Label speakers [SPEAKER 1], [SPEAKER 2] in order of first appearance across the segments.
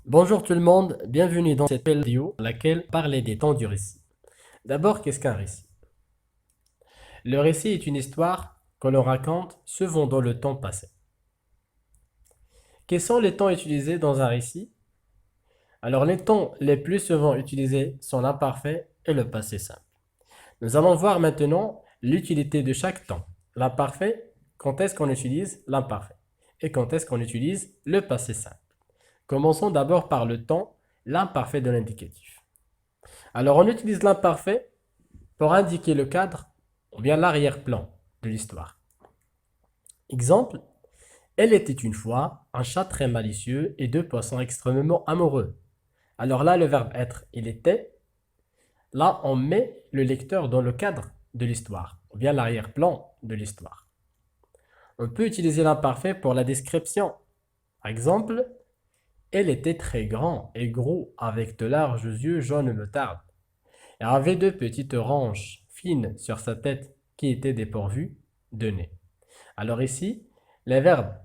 [SPEAKER 1] Bonjour tout le monde, bienvenue dans cette vidéo dans laquelle parler des temps du récit. D'abord, qu'est-ce qu'un récit? Le récit est une histoire que l'on raconte souvent dans le temps passé. Quels sont les temps utilisés dans un récit? Alors les temps les plus souvent utilisés sont l'imparfait et le passé simple. Nous allons voir maintenant l'utilité de chaque temps. L'imparfait, quand est-ce qu'on utilise l'imparfait? Et quand est-ce qu'on utilise le passé simple? Commençons d'abord par le temps, l'imparfait de l'indicatif. Alors on utilise l'imparfait pour indiquer le cadre ou bien l'arrière-plan de l'histoire. Exemple, elle était une fois un chat très malicieux et deux poissons extrêmement amoureux. Alors là, le verbe être, il était. Là, on met le lecteur dans le cadre de l'histoire, ou bien l'arrière-plan de l'histoire. On peut utiliser l'imparfait pour la description. Par exemple, elle était très grand et gros avec de larges yeux jaunes moutarde. Elle avait deux petites oranges fines sur sa tête qui étaient dépourvues de nez. Alors ici, les verbes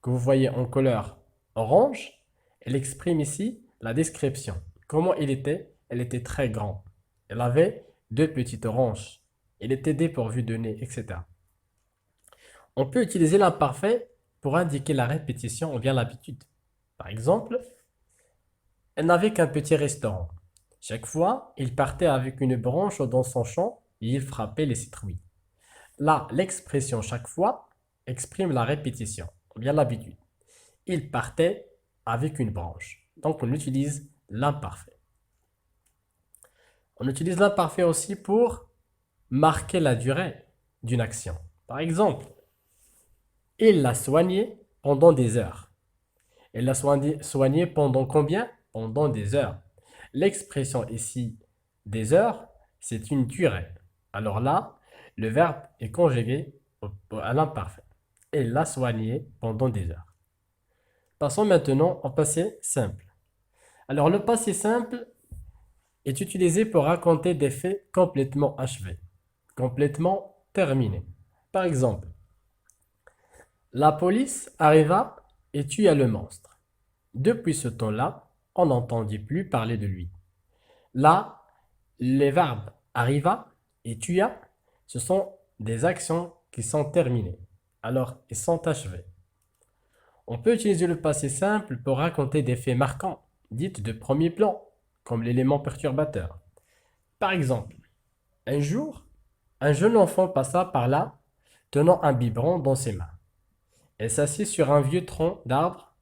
[SPEAKER 1] que vous voyez en couleur orange, elle exprime ici la description. Comment il était? Elle était très grand. Elle avait deux petites oranges. Il était dépourvu de nez, etc. On peut utiliser l'imparfait pour indiquer la répétition ou bien l'habitude. Par exemple, elle n'avait qu'un petit restaurant. Chaque fois, il partait avec une branche dans son champ et il frappait les citrouilles. Là, l'expression chaque fois exprime la répétition, ou bien l'habitude. Il partait avec une branche. Donc, on utilise l'imparfait. On utilise l'imparfait aussi pour marquer la durée d'une action. Par exemple, il l'a soigné pendant des heures. Il l'a soigné pendant combien? Pendant des heures. L'expression ici des heures, c'est une durée. Alors là, le verbe est conjugué à l'imparfait. Il l'a soigné pendant des heures. Passons maintenant au passé simple. Alors le passé simple est utilisé pour raconter des faits complètement achevés, complètement terminés. Par exemple, la police arriva et tua le monstre. Depuis ce temps-là, on n'entendit plus parler de lui. Là, les verbes arriva et tua, ce sont des actions qui sont terminées. Alors, ils sont achevés. On peut utiliser le passé simple pour raconter des faits marquants, dits de premier plan, comme l'élément perturbateur. Par exemple, un jour, un jeune enfant passa par là, tenant un biberon dans ses mains. Elle s'assit sur un vieux tronc d'arbre,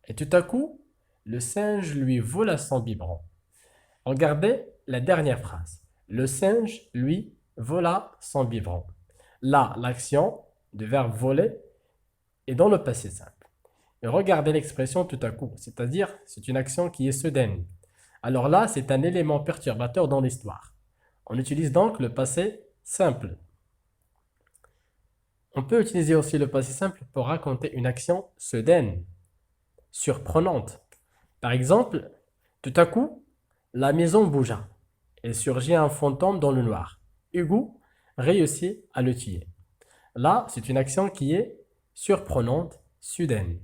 [SPEAKER 1] et tout à coup, le singe lui vola son biberon. Regardez la dernière phrase. Le singe lui vola son biberon. Là, l'action du verbe voler est dans le passé simple. Et regardez l'expression tout à coup, c'est-à-dire c'est une action qui est soudaine. Alors là, c'est un élément perturbateur dans l'histoire. On utilise donc le passé simple. On peut utiliser aussi le passé simple pour raconter une action soudaine, surprenante. Par exemple, tout à coup, la maison bougea. Il surgit un fantôme dans le noir. Hugo réussit à le tuer. Là, c'est une action qui est surprenante, soudaine.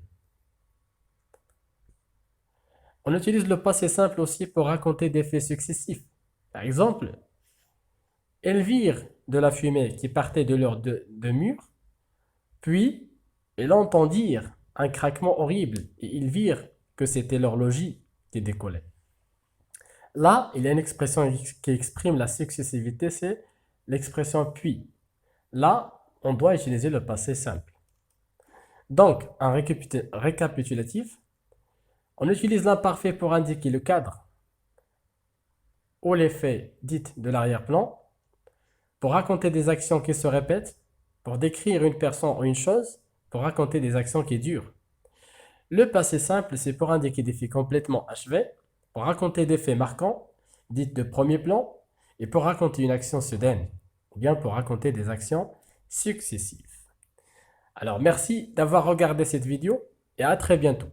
[SPEAKER 1] On utilise le passé simple aussi pour raconter des faits successifs. Par exemple, elles virent de la fumée qui partait de leurs deux murs, puis elles entendirent un craquement horrible et ils virent que c'était leur logis qui décollait. Là, il y a une expression qui exprime la successivité, c'est l'expression puis. Là, on doit utiliser le passé simple. Donc, un récapitulatif, on utilise l'imparfait pour indiquer le cadre ou les faits dits de l'arrière-plan, pour raconter des actions qui se répètent, pour décrire une personne ou une chose, pour raconter des actions qui durent. Le passé simple, c'est pour indiquer des faits complètement achevés, pour raconter des faits marquants, dits de premier plan, et pour raconter une action soudaine, ou bien pour raconter des actions successives. Alors merci d'avoir regardé cette vidéo et à très bientôt.